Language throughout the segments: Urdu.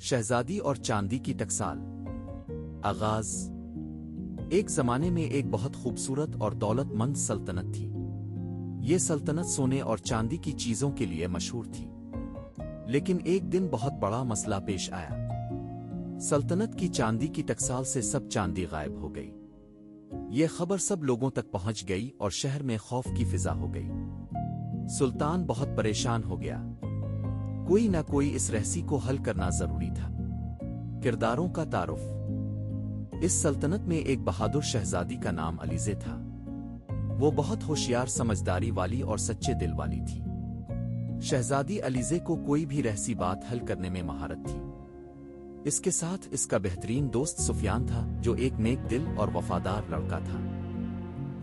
شہزادی اور چاندی کی ٹکسال۔ آغاز۔ ایک زمانے میں ایک بہت خوبصورت اور دولت مند سلطنت تھی۔ یہ سلطنت سونے اور چاندی کی چیزوں کے لیے مشہور تھی، لیکن ایک دن بہت بڑا مسئلہ پیش آیا۔ سلطنت کی چاندی کی ٹکسال سے سب چاندی غائب ہو گئی۔ یہ خبر سب لوگوں تک پہنچ گئی اور شہر میں خوف کی فضا ہو گئی۔ سلطان بہت پریشان ہو گیا۔ کوئی نہ کوئی اس رہسی کو حل کرنا ضروری تھا۔ کرداروں کا تعارف۔ اس سلطنت میں ایک بہادر شہزادی کا نام علیزے تھا۔ وہ بہت ہوشیار، سمجھداری والی اور سچے دل والی تھی۔ شہزادی علیزے کو کوئی بھی رہسی بات حل کرنے میں مہارت تھی۔ اس کے ساتھ اس کا بہترین دوست سفیان تھا، جو ایک نیک دل اور وفادار لڑکا تھا۔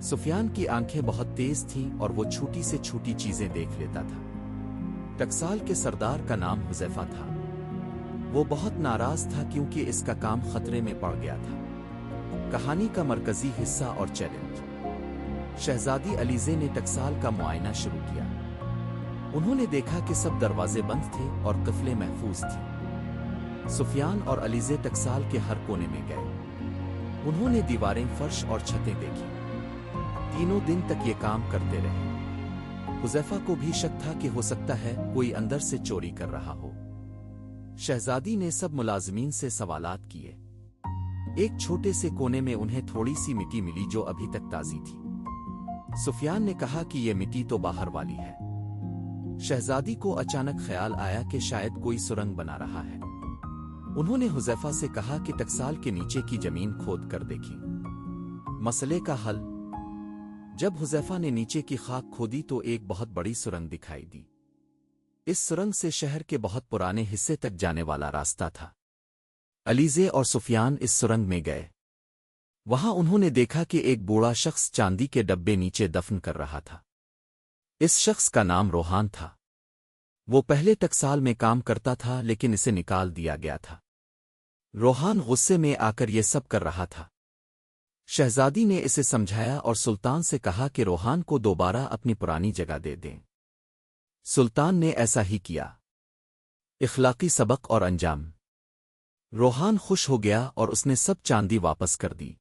سفیان کی آنکھیں بہت تیز تھیں اور وہ چھوٹی سے چھوٹی چیزیں دیکھ لیتا تھا۔ ٹکسال کے سردار کا نام حذیفہ تھا۔ وہ بہت ناراض تھا کیونکہ اس کا کام خطرے میں پڑ گیا تھا۔ کہانی کا مرکزی حصہ اور چیلنج۔ شہزادی علیزے نے ٹکسال کا معائنہ شروع کیا۔ انہوں نے دیکھا کہ سب دروازے بند تھے اور قفلیں محفوظ تھیں۔ سفیان اور علیزے ٹکسال کے ہر کونے میں گئے۔ انہوں نے دیواریں، فرش اور چھتیں دیکھی۔ تینوں دن تک یہ کام کرتے رہے۔ حذیفہ کو بھی شک تھا کہ ہو سکتا ہے کوئی اندر سے چوری کر رہا ہو۔ شہزادی نے سب ملازمین سے سوالات کیے۔ ایک چھوٹے سے کونے میں انہیں تھوڑی سی مٹی ملی جو ابھی تک تازی تھی۔ سفیان نے کہا کہ یہ مٹی تو باہر والی ہے۔ شہزادی کو اچانک خیال آیا کہ شاید کوئی سرنگ بنا رہا ہے۔ انہوں نے حذیفہ سے کہا کہ ٹکسال کے نیچے کی زمین کھود کر دیکھیں۔ مسئلے کا حل۔ جب حذیفہ نے نیچے کی خاک کھودی تو ایک بہت بڑی سرنگ دکھائی دی۔ اس سرنگ سے شہر کے بہت پرانے حصے تک جانے والا راستہ تھا۔ علیزے اور سفیان اس سرنگ میں گئے۔ وہاں انہوں نے دیکھا کہ ایک بوڑھا شخص چاندی کے ڈبے نیچے دفن کر رہا تھا۔ اس شخص کا نام روحان تھا۔ وہ پہلے ٹکسال میں کام کرتا تھا لیکن اسے نکال دیا گیا تھا۔ روحان غصے میں آ کر یہ سب کر رہا تھا۔ شہزادی نے اسے سمجھایا اور سلطان سے کہا کہ روحان کو دوبارہ اپنی پرانی جگہ دے دیں۔ سلطان نے ایسا ہی کیا۔ اخلاقی سبق اور انجام۔ روحان خوش ہو گیا اور اس نے سب چاندی واپس کر دی۔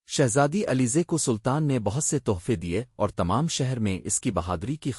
شہزادی علیزے کو سلطان نے بہت سے تحفے دیے اور تمام شہر میں اس کی بہادری کی